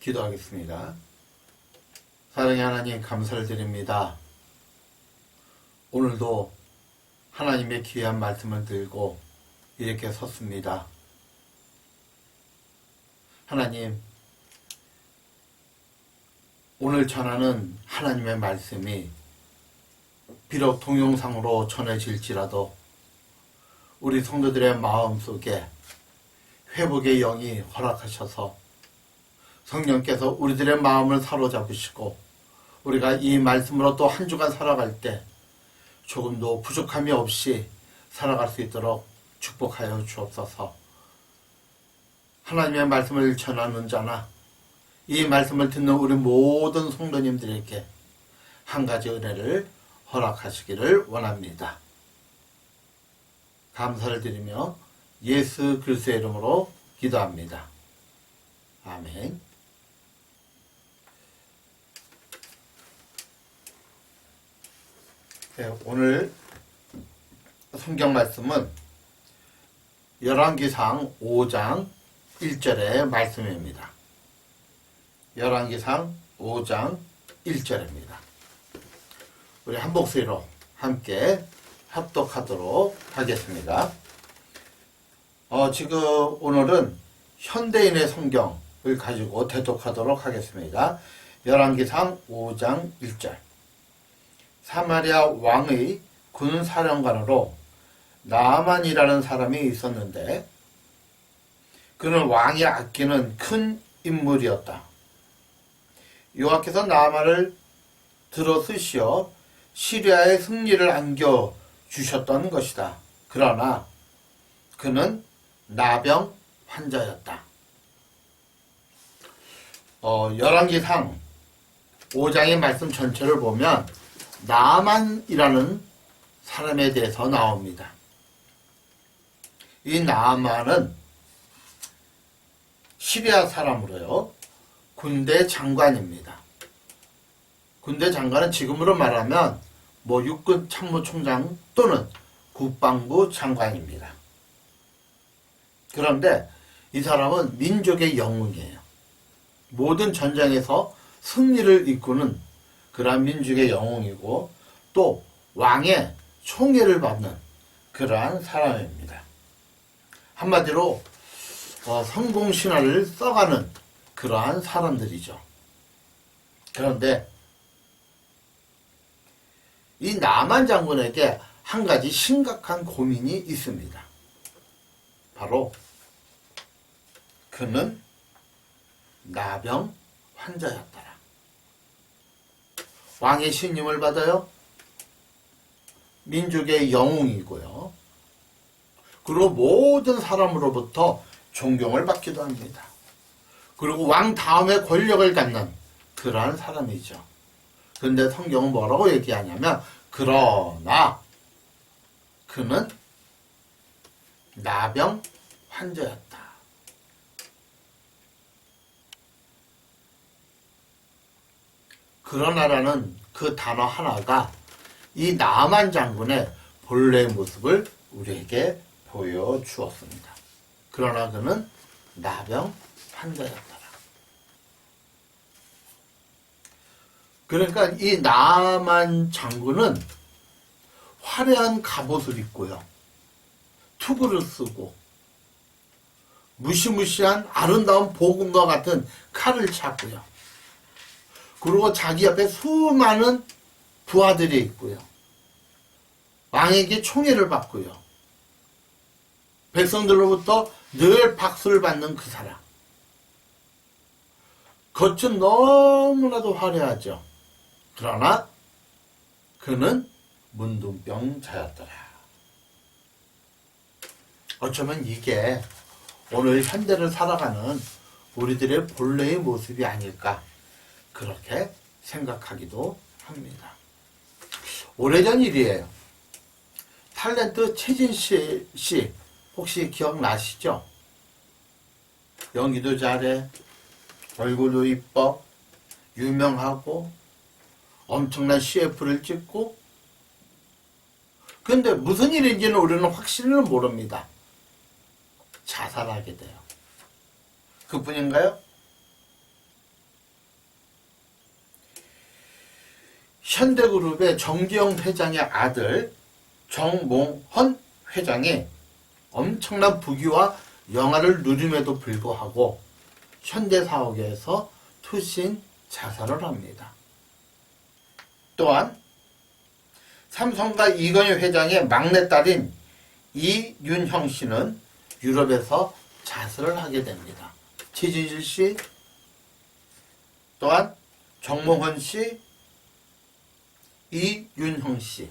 기도하겠습니다. 사랑의 하나님, 감사를 드립니다. 오늘도 하나님의 귀한 말씀을 들고 이렇게 섰습니다. 하나님, 오늘 전하는 하나님의 말씀이 비록 동영상으로 전해질지라도 우리 성도들의 마음속에 회복의 영이 허락하셔서 성령께서 우리들의 마음을 사로잡으시고 우리가 이 말씀으로 또 한 주간 살아갈 때 조금도 부족함이 없이 살아갈 수 있도록 축복하여 주옵소서. 하나님의 말씀을 전하는 자나 이 말씀을 듣는 우리 모든 성도님들에게 한 가지 은혜를 허락하시기를 원합니다. 감사를 드리며 예수 그리스도의 이름으로 기도합니다. 아멘. 네, 오늘 성경 말씀은 열왕기상 5장 1절의 말씀입니다. 열왕기상 5장 1절입니다. 우리 한 목소리로 함께 합독하도록 하겠습니다. 지금 오늘은 현대인의 성경을 가지고 대독하도록 하겠습니다. 열왕기상 5장 1절. 사마리아 왕의 군 사령관으로 나아만이라는 사람이 있었는데 그는 왕이 아끼는 큰 인물이었다. 여호와께서 나아만을 들어 쓰시어 시리아의 승리를 안겨주셨던 것이다. 그러나 그는 나병 환자였다. 열왕기상 5장의 말씀 전체를 보면 나아만이라는 사람에 대해서 나옵니다. 이 나아만은 시리아 사람으로요, 군대 장관입니다. 군대 장관은 지금으로 말하면 육군 참모총장 또는 국방부 장관입니다. 그런데 이 사람은 민족의 영웅이에요. 모든 전쟁에서 승리를 이끄는 그러한 민족의 영웅이고 또 왕의 총애를 받는 그러한 사람입니다. 한마디로 성공신화를 써가는 그러한 사람들이죠. 그런데 이 나만 장군에게 한 가지 심각한 고민이 있습니다. 바로 그는 나병 환자였더라. 왕의 신임을 받아요. 민족의 영웅이고요. 그리고 모든 사람으로부터 존경을 받기도 합니다. 그리고 왕 다음에 권력을 갖는 그러한 사람이죠. 그런데 성경은 뭐라고 얘기하냐면 그러나 그는 나병 환자였다. 그러나라는 그 단어 하나가 이 나만 장군의 본래의 모습을 우리에게 보여주었습니다. 그러나 그는 나병 환자였더라. 그러니까 이 나만 장군은 화려한 갑옷을 입고요, 투구를 쓰고 무시무시한 아름다운 보금과 같은 칼을 차고요, 그리고 자기 옆에 수많은 부하들이 있고요, 왕에게 총애를 받고요, 백성들로부터 늘 박수를 받는 그 사람. 겉은 너무나도 화려하죠. 그러나 그는 문둥병자였더라. 어쩌면 이게 오늘 현대를 살아가는 우리들의 본래의 모습이 아닐까, 그렇게 생각하기도 합니다. 오래전 일이에요. 탤런트 최진 씨 혹시 기억나시죠? 연기도 잘해, 얼굴도 이뻐, 유명하고 엄청난 CF를 찍고, 근데 무슨 일인지는 우리는 확실히는 모릅니다. 자살하게 돼요. 그뿐인가요? 현대그룹의 정기영 회장의 아들 정몽헌 회장이 엄청난 부귀와 영화를 누림에도 불구하고 현대사업에서 투신 자살을 합니다. 또한 삼성과 이건희 회장의 막내딸인 이윤형 씨는 유럽에서 자살을 하게 됩니다. 최진실 씨, 또한 정몽헌 씨, 이윤형 씨,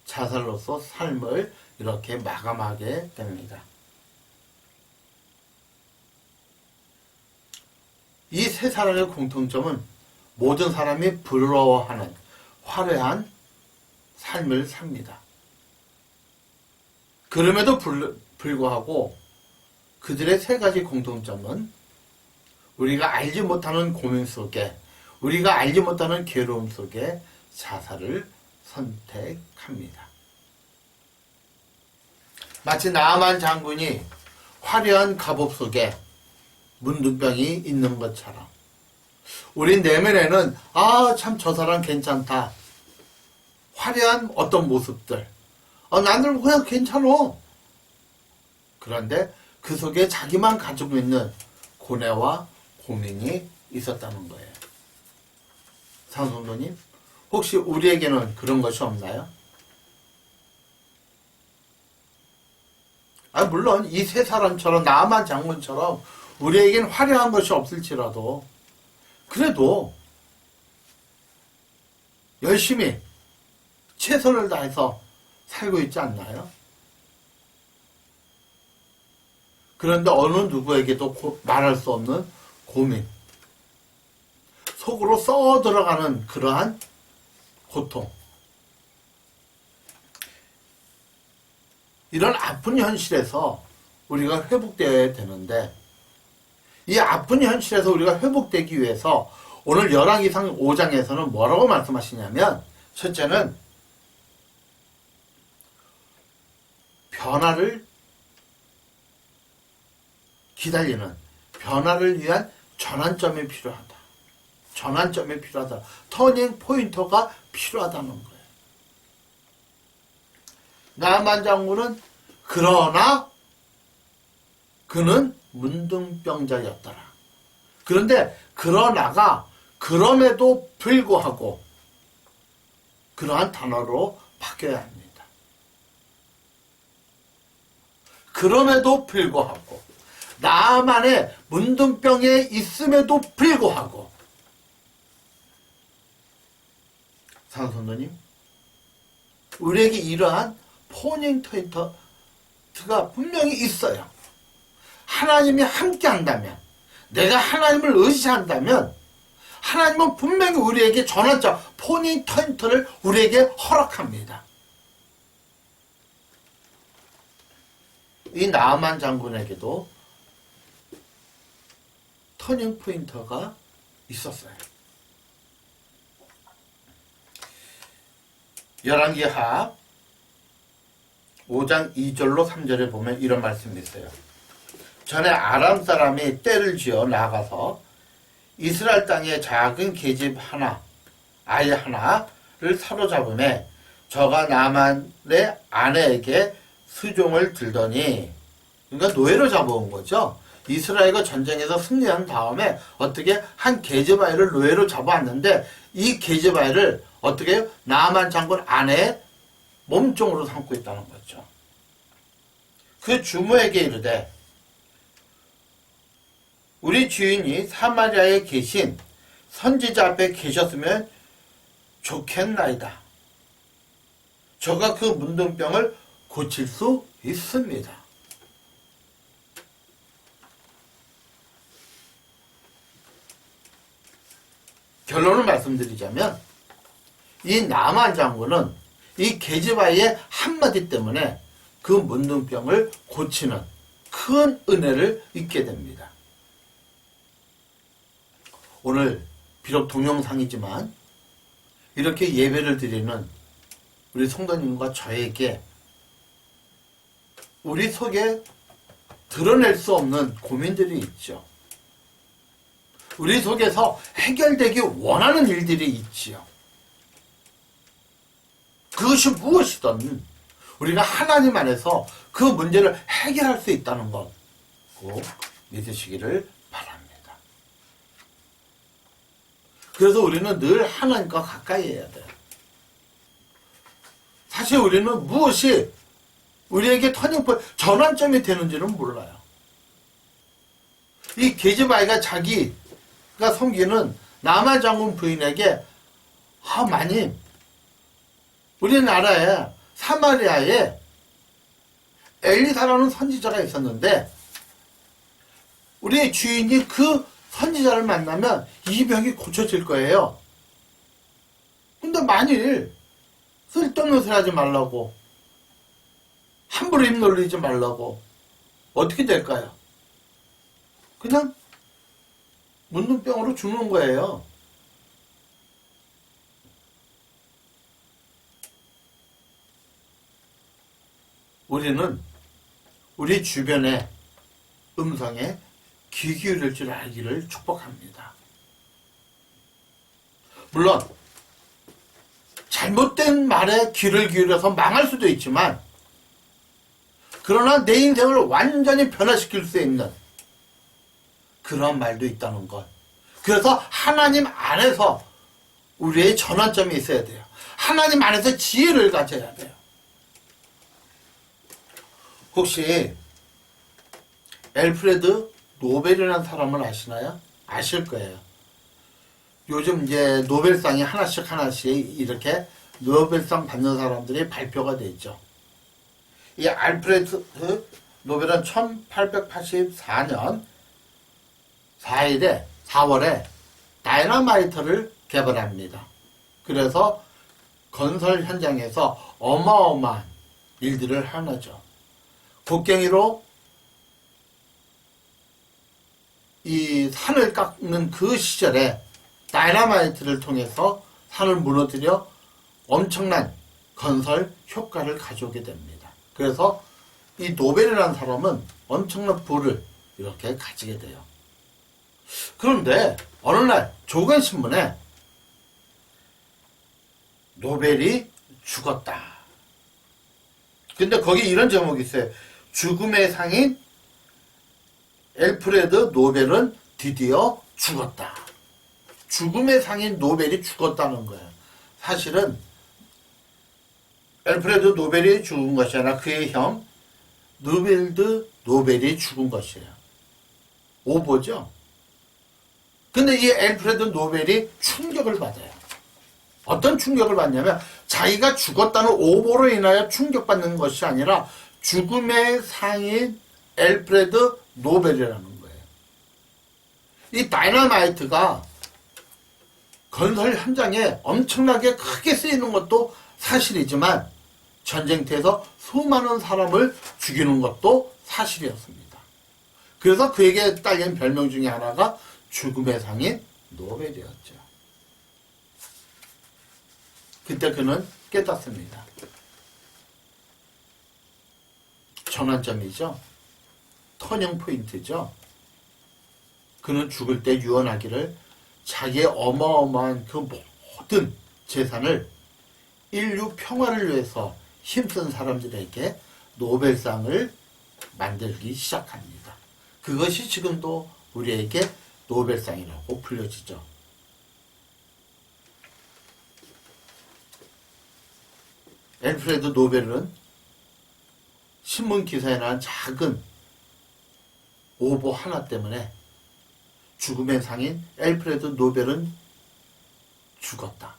자살로서 삶을 이렇게 마감하게 됩니다. 이 세 사람의 공통점은 모든 사람이 부러워하는 화려한 삶을 삽니다. 그럼에도 불구하고 그들의 세 가지 공통점은 우리가 알지 못하는 고민 속에, 우리가 알지 못하는 괴로움 속에 자살을 선택합니다. 마치 나아만 장군이 화려한 갑옷 속에 문둥병이 있는 것처럼 우리 내면에는 참 저 사람 괜찮다, 화려한 어떤 모습들, 나는 그냥 괜찮어. 그런데 그 속에 자기만 가지고 있는 고뇌와 고민이 있었다는 거예요. 상성도님, 혹시 우리에게는 그런 것이 없나요? 물론 이 세 사람처럼, 나아만 장군처럼 우리에겐 화려한 것이 없을지라도 그래도 열심히 최선을 다해서 살고 있지 않나요? 그런데 어느 누구에게도 말할 수 없는 고민, 속으로 썩어 들어가는 그러한 고통, 이런 아픈 현실에서 우리가 회복되어야 되는데, 이 아픈 현실에서 우리가 회복되기 위해서 오늘 열왕기상 5장에서는 뭐라고 말씀하시냐면, 첫째는 변화를 기다리는, 변화를 위한 전환점이 필요하다. 전환점이 필요하다. 터닝 포인터가 필요하다는 거예요. 나아만 장군은 그러나 그는 문둥병자였더라. 그런데 그러나가 그럼에도 불구하고 그러한 단어로 바뀌어야 합니다. 그럼에도 불구하고, 나만의 문둥병에 있음에도 불구하고, 상선도님, 우리에게 이러한 포닝 포인트가 분명히 있어요. 하나님이 함께 한다면, 내가 하나님을 의지한다면 하나님은 분명히 우리에게 전환점, 포닝 포인트를 우리에게 허락합니다. 이 나아만 장군에게도 터닝 포인트가 있었어요. 열왕기하 5장 2절로 3절에 보면 이런 말씀이 있어요. 전에 아람 사람이 떼를 지어 나가서 이스라엘 땅에 작은 계집 하나, 아이 하나를 사로잡음에 저가 나만의 아내에게 수종을 들더니, 그러니까 노예로 잡아온 거죠. 이스라엘과 전쟁에서 승리한 다음에 어떻게 한 계집 아이를 노예로 잡아왔는데, 이 계집 아이를 어떻게 해요? 나아만 장군 아내의 몸종으로 삼고 있다는 거죠. 그 주모에게 이르되, 우리 주인이 사마리아에 계신 선지자 앞에 계셨으면 좋겠나이다. 저가 그 문둥병을 고칠 수 있습니다. 결론을 말씀드리자면, 이 나아만 장군은 이 계집아이의 한마디 때문에 그 문둥병을 고치는 큰 은혜를 입게 됩니다. 오늘 비록 동영상이지만 이렇게 예배를 드리는 우리 성도님과 저에게 우리 속에 드러낼 수 없는 고민들이 있죠. 우리 속에서 해결되기 원하는 일들이 있지요. 그것이 무엇이든 우리가 하나님 안에서 그 문제를 해결할 수 있다는 것 꼭 믿으시기를 바랍니다. 그래서 우리는 늘 하나님과 가까이 해야 돼요. 사실 우리는 무엇이 우리에게 터닝포인트, 전환점이 되는지는 몰라요. 이 게즈바이가 자기가 섬기는 나만 장군 부인에게 마님, 우리나라에 사마리아에 엘리사라는 선지자가 있었는데 우리 주인이 그 선지자를 만나면 이 병이 고쳐질 거예요. 근데 만일 쓸데없는 소리 하지 말라고, 함부로 입 놀리지 말라고, 어떻게 될까요? 그냥 문둥병으로 죽는 거예요. 우리는 우리 주변의 음성에 귀 기울일 줄 알기를 축복합니다. 물론 잘못된 말에 귀를 기울여서 망할 수도 있지만, 그러나 내 인생을 완전히 변화시킬 수 있는 그런 말도 있다는 것. 그래서 하나님 안에서 우리의 전환점이 있어야 돼요. 하나님 안에서 지혜를 가져야 돼요. 혹시 알프레드 노벨이라는 사람을 아시나요? 아실 거예요. 요즘 이제 노벨상이 하나씩 이렇게 노벨상 받는 사람들이 발표가 되죠. 이 알프레드 노벨은 1884년 4월에 다이너마이트를 개발합니다. 그래서 건설 현장에서 어마어마한 일들을 하죠. 곡괭이로 이 산을 깎는 그 시절에 다이너마이트를 통해서 산을 무너뜨려 엄청난 건설 효과를 가져오게 됩니다. 그래서 이 노벨이라는 사람은 엄청난 부를 이렇게 가지게 돼요. 그런데 어느 날 조간신문에 노벨이 죽었다. 근데 거기 이런 제목이 있어요. 죽음의 상인 알프레드 노벨은 드디어 죽었다. 죽음의 상인 노벨이 죽었다는 거예요. 사실은 알프레드 노벨이 죽은 것이 아니라 그의 형 루빌드 노벨이 죽은 것이에요. 오보죠. 근데 이 알프레드 노벨이 충격을 받아요. 어떤 충격을 받냐면 자기가 죽었다는 오보로 인하여 충격받는 것이 아니라 죽음의 상인 알프레드 노벨이라는 거예요. 이 다이너마이트가 건설 현장에 엄청나게 크게 쓰이는 것도 사실이지만 전쟁터에서 수많은 사람을 죽이는 것도 사실이었습니다. 그래서 그에게 딸린 별명 중에 하나가 죽음의 상인 노벨이었죠. 그때 그는 깨닫습니다. 전환점이죠. 터닝 포인트죠. 그는 죽을 때 유언하기를 자기의 어마어마한 그 모든 재산을 인류 평화를 위해서 힘쓴 사람들에게 노벨상을 만들기 시작합니다. 그것이 지금도 우리에게 노벨상이라고 불려지죠. 알프레드 노벨은 신문 기사에 나온 작은 오보 하나 때문에 죽음의 상인 알프레드 노벨은 죽었다.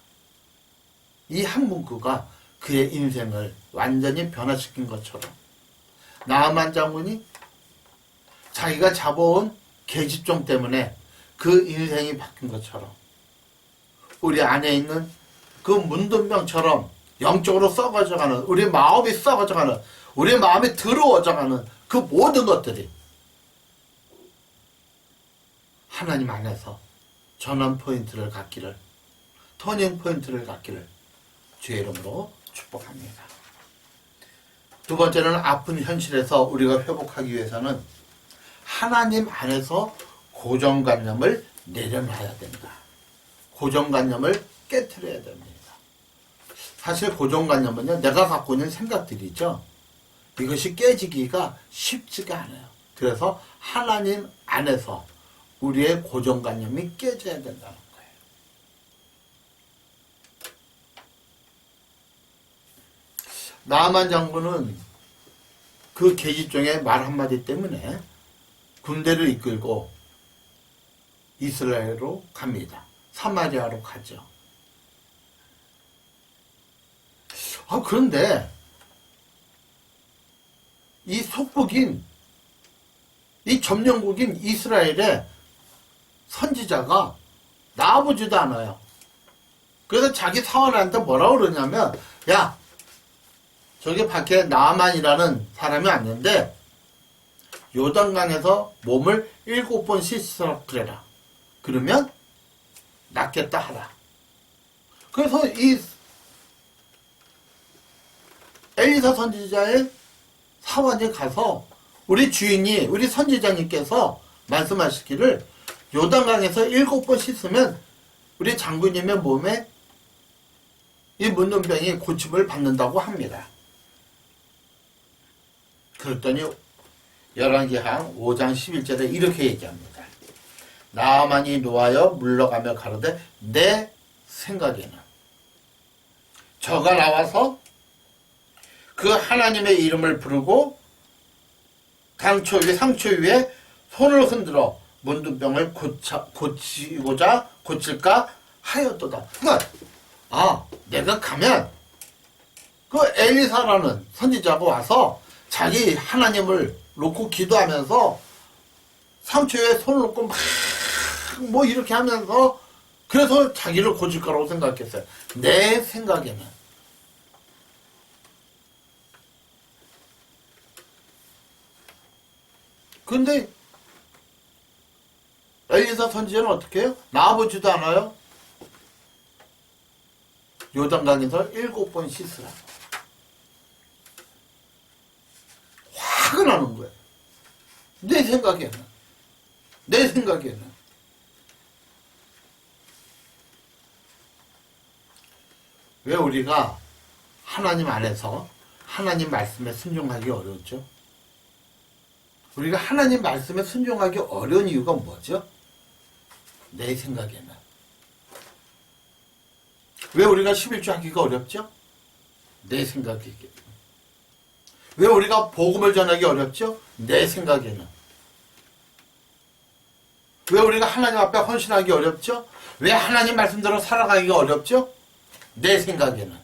이 한 문구가 그의 인생을 완전히 변화시킨 것처럼 나아만 장군이 자기가 잡아온 계집종 때문에 그 인생이 바뀐 것처럼 우리 안에 있는 그 문둥병처럼 영적으로 썩어져가는 우리 마음이 썩어져가는 우리 마음이 더러워져가는 그 모든 것들이 하나님 안에서 전환 포인트를 갖기를 터닝 포인트를 갖기를 주의 이름으로 축복합니다. 두 번째는 아픈 현실에서 우리가 회복하기 위해서는 하나님 안에서 고정관념을 내려놔야 된다. 고정관념을 깨트려야 됩니다. 사실 고정관념은요, 내가 갖고 있는 생각들이죠. 이것이 깨지기가 쉽지가 않아요. 그래서 하나님 안에서 우리의 고정관념이 깨져야 된다는 거예요. 나아만 장군은 그 계집종의 말 한마디 때문에 군대를 이끌고 이스라엘로 갑니다. 사마리아로 가죠. 그런데 이 속국인, 이 점령국인 이스라엘의 선지자가 나아보지도 않아요. 그래서 자기 사원한테 뭐라고 그러냐면, 야, 저기 밖에 나아만이라는 사람이 왔는데 요단강에서 몸을 7번 씻으라 그래라. 그러면 낫겠다 하라. 그래서 이 엘리사 선지자의 사원이 가서 우리 주인이, 우리 선지자님께서 말씀하시기를 요단강에서 7번 씻으면 우리 장군님의 몸에 이 문둥병이 고침을 받는다고 합니다. 그랬더니 열왕기하 5장 11절에 이렇게 얘기합니다. 나아만이 노하여 물러가며 가로되 내 생각에는 저가 나와서 그 하나님의 이름을 부르고 상처 위에 손을 흔들어 문둥병을 고칠까 하였도다. 그러니까 내가 가면 그 엘리사라는 선지자가 와서 자기 하나님을 놓고 기도하면서 상처에 손을 놓고 막 이렇게 하면서 그래서 자기를 고칠 거라고 생각했어요. 내 생각에는. 근데 엘리사 선지자는 어떻게 해요? 나아보지도 않아요. 요단강에서 7번 씻으라. 화가 나는 거예요. 내 생각에는. 왜 우리가 하나님 안에서 하나님 말씀에 순종하기 어렵죠? 우리가 하나님 말씀에 순종하기 어려운 이유가 뭐죠? 내 생각에는. 왜 우리가 11조 하기가 어렵죠? 내 생각에는. 왜 우리가 복음을 전하기 어렵죠? 내 생각에는. 왜 우리가 하나님 앞에 헌신하기 어렵죠? 왜 하나님 말씀대로 살아가기가 어렵죠? 내 생각에는.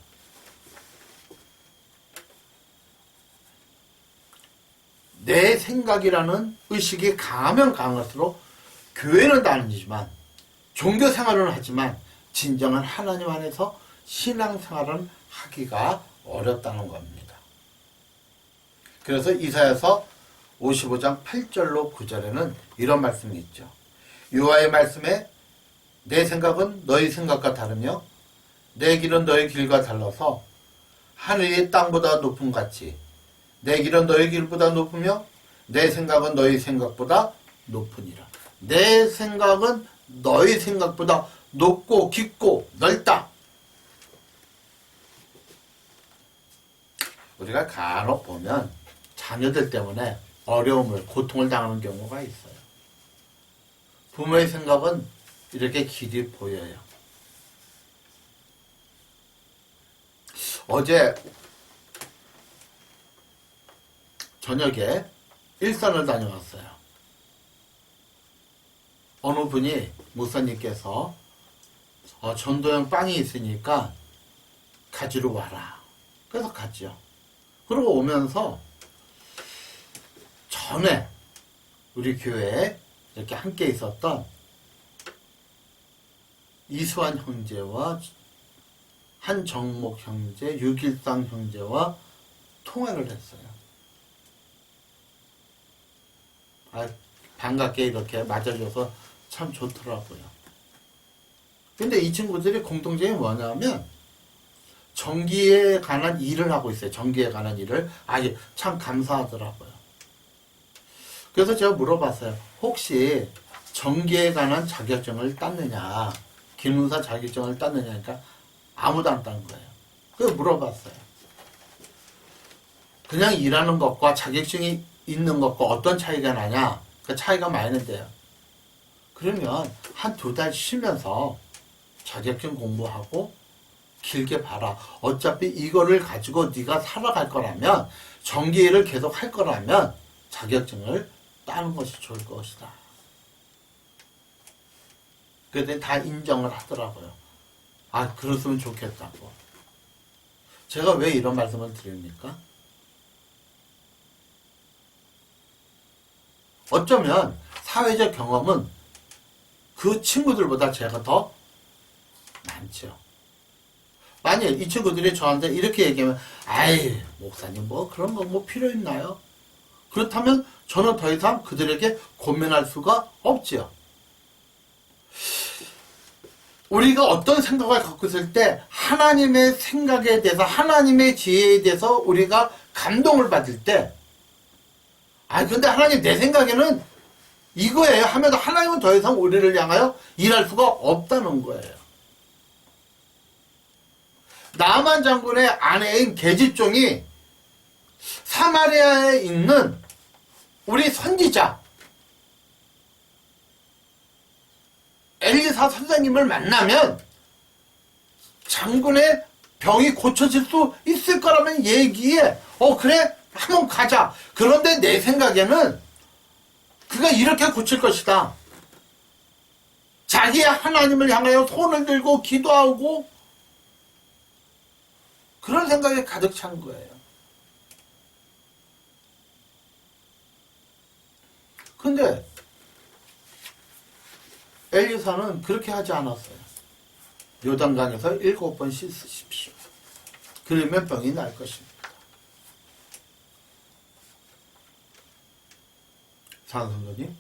내 생각이라는 의식이 강하면 강할수록 교회는 다니지만 종교 생활은 하지만 진정한 하나님 안에서 신앙생활은 하기가 어렵다는 겁니다. 그래서 이사야서 55장 8절로 9절에는 이런 말씀이 있죠. 여호와의 말씀에 내 생각은 너희 생각과 다르며 내 길은 너희 길과 달라서 하늘이 땅보다 높음 같이 내 길은 너희 길보다 높으며 내 생각은 너희 생각보다 높으니라. 내 생각은 너희 생각보다 높고 깊고 넓다. 우리가 간혹 보면 자녀들 때문에 어려움을, 고통을 당하는 경우가 있어요. 부모의 생각은 이렇게 길이 보여요. 어제 저녁에 일산을 다녀왔어요. 어느 분이 목사님께서 전도연 빵이 있으니까 가지러 와라. 그래서 갔죠. 그러고 오면서 전에 우리 교회에 이렇게 함께 있었던 이수환 형제와 한정목 형제, 유길상 형제와 통화를 했어요. 반갑게 이렇게 맞아줘서 참 좋더라고요. 근데 이 친구들이 공통점이 뭐냐면 전기에 관한 일을 하고 있어요. 전기에 관한 일을. 아주 참 감사하더라고요. 그래서 제가 물어봤어요. 혹시 정계에 관한 자격증을 땄느냐, 기능사 자격증을 땄느냐, 그러니까 아무도 안 딴 거예요. 그래서 물어봤어요. 그냥 일하는 것과 자격증이 있는 것과 어떤 차이가 나냐? 그 차이가 많이 는데요. 그러면 한 2달 쉬면서 자격증 공부하고 길게 봐라. 어차피 이거를 가지고 네가 살아갈 거라면, 정기일을 계속 할 거라면 자격증을 따는 것이 좋을 것이다. 그랬더니 다 인정을 하더라고요. 아, 그랬으면 좋겠다고. 제가 왜 이런 말씀을 드립니까? 어쩌면 사회적 경험은 그 친구들보다 제가 더 많죠. 만약 이 친구들이 저한테 이렇게 얘기하면, 아이, 목사님 뭐 그런 거 뭐 필요 있나요? 그렇다면 저는 더 이상 그들에게 고민할 수가 없지요. 우리가 어떤 생각을 갖고 있을 때 하나님의 생각에 대해서, 하나님의 지혜에 대해서 우리가 감동을 받을 때, 근데 하나님 내 생각에는 이거예요 하면 하나님은 더 이상 우리를 향하여 일할 수가 없다는 거예요. 나만 장군의 아내인 계집종이 사마리아에 있는 우리 선지자 엘리사 선생님을 만나면 장군의 병이 고쳐질 수 있을 거라면 얘기해. 그래? 한번 가자. 그런데 내 생각에는 그가 이렇게 고칠 것이다. 자기의 하나님을 향하여 손을 들고 기도하고 그런 생각에 가득 찬 거예요. 근데 엘리사는 그렇게 하지 않았어요. 요단강에서 7번 씻으십시오. 그러면 병이 날 것입니다. 산선생님,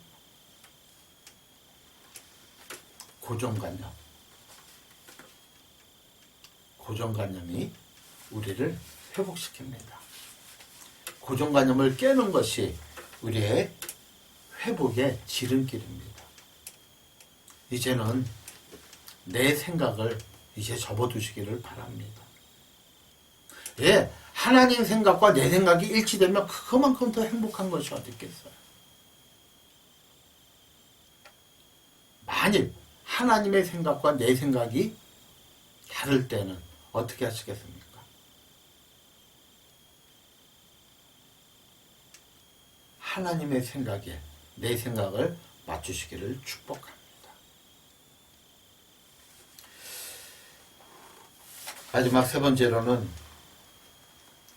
고정관념이 우리를 회복시킵니다. 고정관념을 깨는 것이 우리의 회복의 지름길입니다. 이제는 내 생각을 이제 접어두시기를 바랍니다. 예, 하나님 생각과 내 생각이 일치되면 그만큼 더 행복한 것이 어디 있겠어요. 만일 하나님의 생각과 내 생각이 다를 때는 어떻게 하시겠습니까? 하나님의 생각에 내 생각을 맞추시기를 축복합니다. 마지막 3번째로는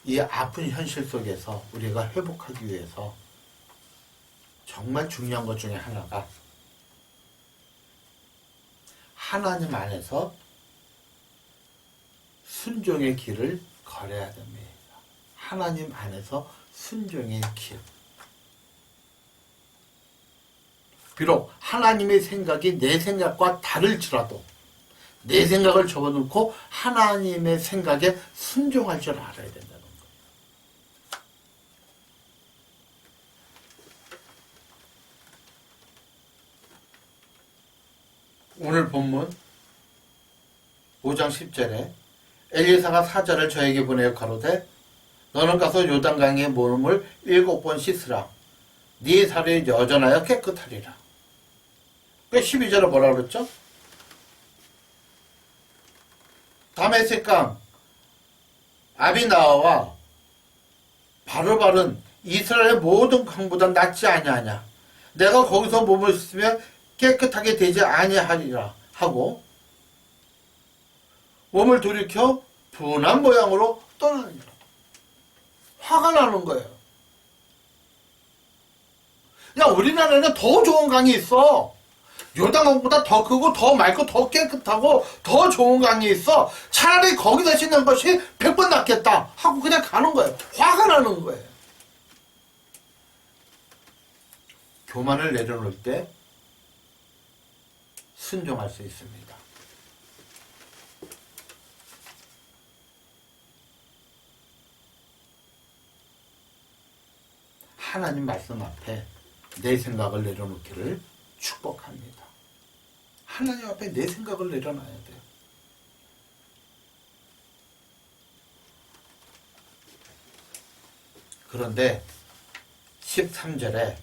이 아픈 현실 속에서 우리가 회복하기 위해서 정말 중요한 것 중에 하나가 하나님 안에서 순종의 길을 걸어야 됩니다. 하나님 안에서 순종의 길. 비록 하나님의 생각이 내 생각과 다를지라도 내 생각을 접어놓고 하나님의 생각에 순종할 줄 알아야 된다는 거예요. 오늘 본문 5장 10절에 엘리사가 사자를 저에게 보내어 가로되 너는 가서 요단강에 몸을 7번 씻으라. 네 살이 여전하여 깨끗하리라. 12절에 뭐라 그랬죠? 다메섹강 아비나와 바르바른 이스라엘의 모든 강보다 낫지 아니하냐. 내가 거기서 몸을 씻으면 깨끗하게 되지 아니하리라 하고 몸을 돌이켜 분한 모양으로 떠나니라. 화가 나는 거예요. 야, 우리나라에는 더 좋은 강이 있어. 요단강보다 더 크고 더 맑고 더 깨끗하고 더 좋은 강이 있어. 차라리 거기서 씻는 것이 100번 낫겠다 하고 그냥 가는 거예요. 화가 나는 거예요. 교만을 내려놓을 때 순종할 수 있습니다. 하나님 말씀 앞에 내 생각을 내려놓기를 축복합니다. 하나님 앞에 내 생각을 내려놔야 돼요. 그런데 13절에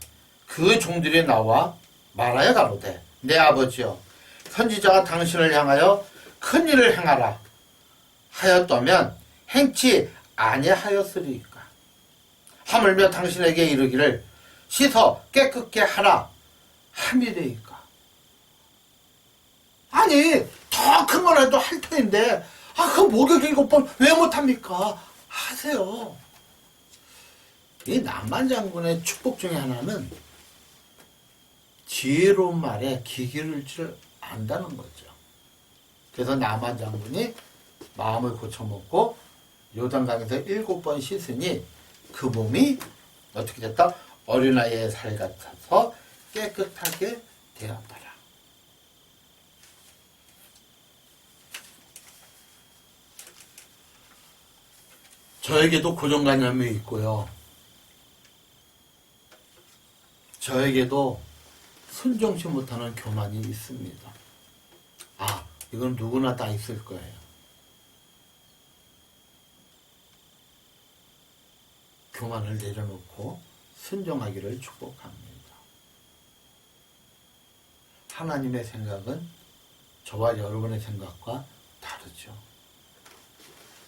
그 종들이 나와 말하여 가로되 내 아버지여 선지자가 당신을 향하여 큰 일을 행하라 하였다면 행치 아니하였으리까. 하물며 당신에게 이르기를 씻어 깨끗게 하라 함이래이까. 아니 더 큰 거라도 할 터인데 그 목욕 7번 왜 못합니까? 하세요. 이 남만 장군의 축복 중에 하나는 지혜로운 말에 귀 기울일 줄 안다는 거죠. 그래서 남한 장군이 마음을 고쳐먹고 요단강에서 7번 씻으니 그 몸이 어떻게 됐다? 어린아이의 살 같아서 깨끗하게 되었더라. 저에게도 고정관념이 있고요. 저에게도 순종치 못하는 교만이 있습니다. 이건 누구나 다 있을 거예요. 교만을 내려놓고 순종하기를 축복합니다. 하나님의 생각은 저와 여러분의 생각과 다르죠.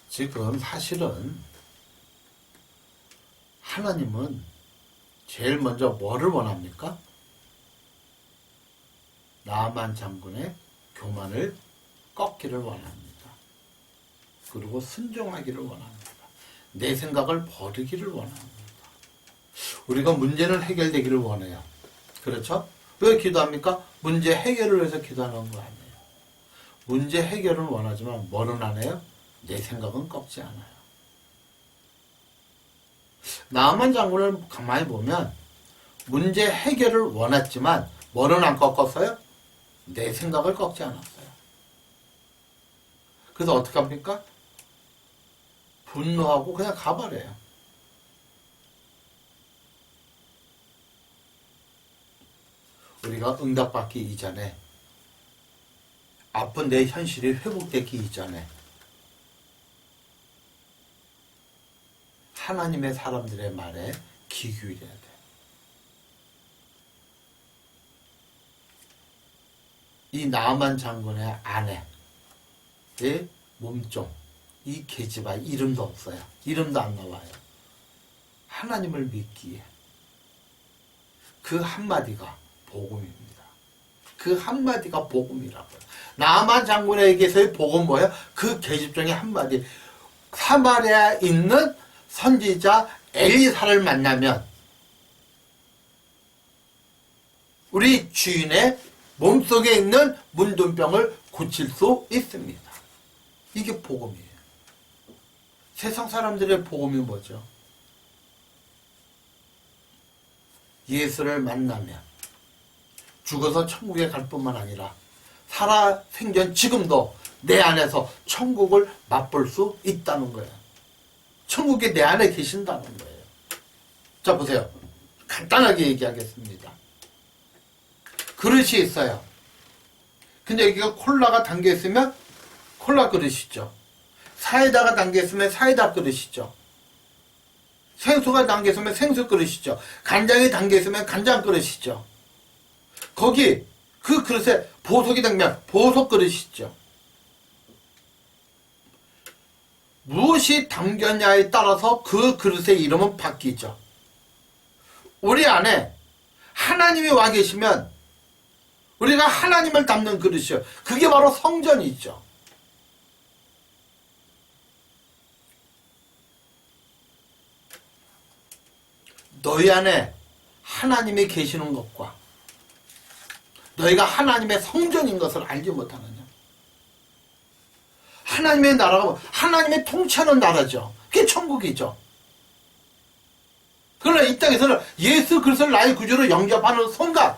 지금 사실은 하나님은 제일 먼저 뭐를 원합니까? 나만 장군의 교만을 꺾기를 원합니다. 그리고 순종하기를 원합니다. 내 생각을 버리기를 원합니다. 우리가 문제는 해결되기를 원해요. 그렇죠? 왜 기도합니까? 문제 해결을 위해서 기도하는 거 아니에요. 문제 해결은 원하지만 뭐는 안 해요? 내 생각은 꺾지 않아요. 나만 장군을 가만히 보면 문제 해결을 원했지만 뭐는 안 꺾었어요? 내 생각을 꺾지 않았어요. 그래서 어떻게 합니까? 분노하고 그냥 가버려요. 우리가 응답받기 이전에, 아픈 내 현실이 회복되기 이전에 하나님의 사람들의 말에 귀 기울여야 돼. 이 나아만 장군의 아내의 몸종, 이 계집아이 이름도 없어요. 이름도 안 나와요. 하나님을 믿기에 그 한마디가 복음입니다. 그 한마디가 복음이라고요. 나아만 장군에게서의 복음 뭐예요? 그 계집 중에 한마디. 사마리아에 있는 선지자 엘리사를 만나면 우리 주인의 몸속에 있는 문둥병을 고칠 수 있습니다. 이게 복음이에요. 세상 사람들의 복음이 뭐죠? 예수를 만나면 죽어서 천국에 갈 뿐만 아니라 살아 생전 지금도 내 안에서 천국을 맛볼 수 있다는 거예요. 천국이 내 안에 계신다는 거예요. 자, 보세요. 간단하게 얘기하겠습니다. 그릇이 있어요. 근데 여기가 콜라가 담겨있으면 콜라 그릇이죠. 사이다가 담겨있으면 사이다 그릇이죠. 생수가 담겨있으면 생수 그릇이죠. 간장이 담겨있으면 간장 그릇이죠. 거기 그 그릇에 보석이 담기면 보석 그릇이죠. 무엇이 담겼냐에 따라서 그 그릇의 이름은 바뀌죠. 우리 안에 하나님이 와 계시면 우리가 하나님을 담는 그릇이요. 그게 바로 성전이죠. 너희 안에 하나님이 계시는 것과 너희가 하나님의 성전인 것을 알지 못하느냐. 하나님의 나라가 하나님의 통치하는 나라죠. 그게 천국이죠. 그러나 이 땅에서는 예수 그리스도를 나의 구주로 영접하는 순간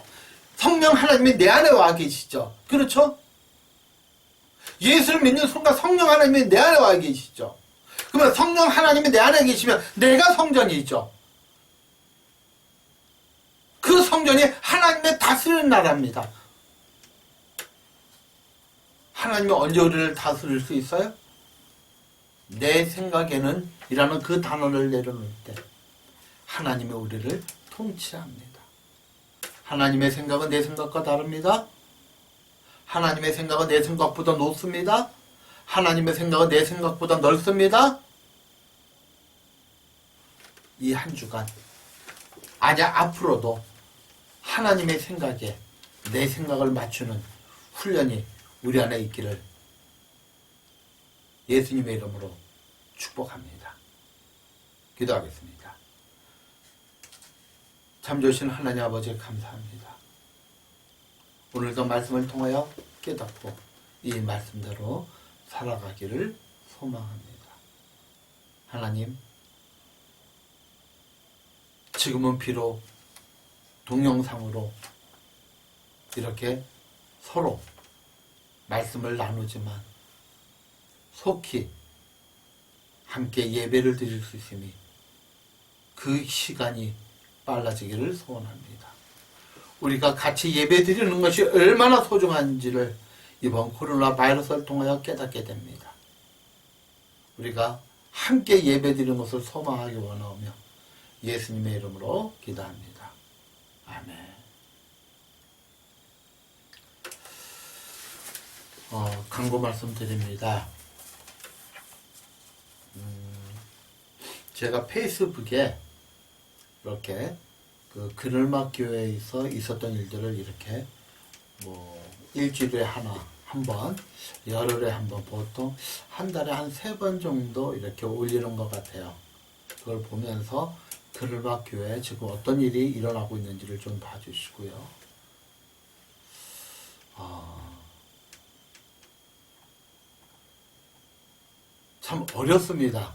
성령 하나님이 내 안에 와 계시죠. 그렇죠? 예수를 믿는 순간 성령 하나님이 내 안에 와 계시죠. 그러면 성령 하나님이 내 안에 계시면 내가 성전이죠. 그 성전이 하나님의 다스리는 나라입니다. 하나님이 언제 우리를 다스릴 수 있어요? 내 생각에는 이라는 그 단어를 내려놓을 때 하나님이 우리를 통치합니다. 하나님의 생각은 내 생각과 다릅니다. 하나님의 생각은 내 생각보다 높습니다. 하나님의 생각은 내 생각보다 넓습니다. 이 한 주간, 아니 앞으로도 하나님의 생각에 내 생각을 맞추는 훈련이 우리 안에 있기를 예수님의 이름으로 축복합니다. 기도하겠습니다. 참 좋으신 하나님 아버지 감사합니다. 오늘도 말씀을 통하여 깨닫고 이 말씀대로 살아가기를 소망합니다. 하나님, 지금은 비록 동영상으로 이렇게 서로 말씀을 나누지만 속히 함께 예배를 드릴 수 있으니 그 시간이 빨라지기를 소원합니다. 우리가 같이 예배 드리는 것이 얼마나 소중한지를 이번 코로나 바이러스를 통하여 깨닫게 됩니다. 우리가 함께 예배 드리는 것을 소망하기 원하오며 예수님의 이름으로 기도합니다. 아멘. 광고 말씀드립니다. 제가 페이스북에 이렇게 그 그늘막 교회에서 있었던 일들을 이렇게 일주일에 한 번, 열흘에 한 번, 보통 한 달에 한 3번 정도 이렇게 올리는 것 같아요. 그걸 보면서 그늘막 교회에 지금 어떤 일이 일어나고 있는지를 좀 봐주시고요. 참 어렵습니다.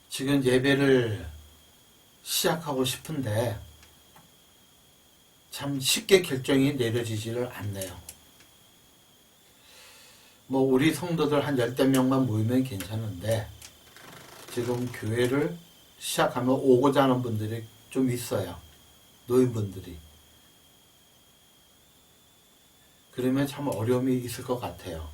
지금 예배를 시작하고 싶은데 참 쉽게 결정이 내려지지를 않네요. 우리 성도들 한 10대 명만 모이면 괜찮은데 지금 교회를 시작하면 오고자 하는 분들이 좀 있어요. 노인분들이. 그러면 참 어려움이 있을 것 같아요.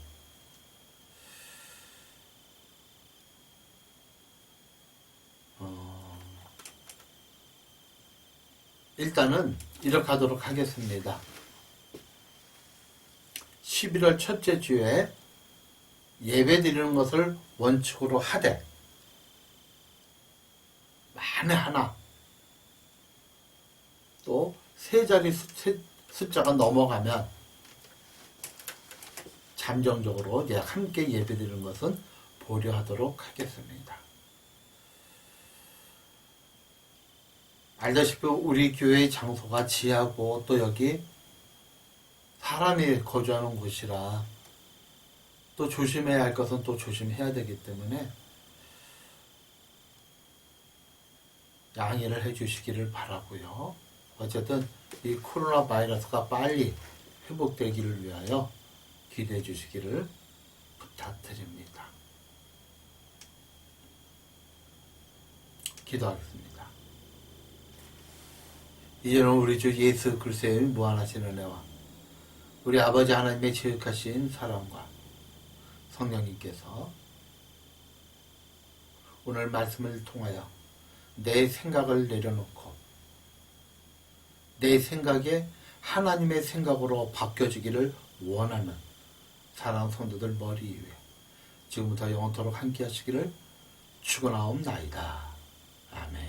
일단은 이렇게 하도록 하겠습니다. 11월 첫째 주에 예배 드리는 것을 원칙으로 하되 만에 하나 또 3자리 숫자가 넘어가면 잠정적으로 이제 함께 예배 드리는 것은 보류하도록 하겠습니다. 알다시피 우리 교회의 장소가 지하고 또 여기 사람이 거주하는 곳이라 또 조심해야 할 것은 또 조심해야 되기 때문에 양해를 해주시기를 바라고요. 어쨌든 이 코로나 바이러스가 빨리 회복되기를 위하여 기도해 주시기를 부탁드립니다. 기도하겠습니다. 이제는 우리 주 예수 그리스도의 무한하신 은혜와 우리 아버지 하나님의 지극하신 사랑과 성령님께서 오늘 말씀을 통하여 내 생각을 내려놓고 내 생각에 하나님의 생각으로 바뀌어지기를 원하는 사랑하는 성도들 머리 위에 지금부터 영원토록 함께 하시기를 축원하옵나이다. 아멘.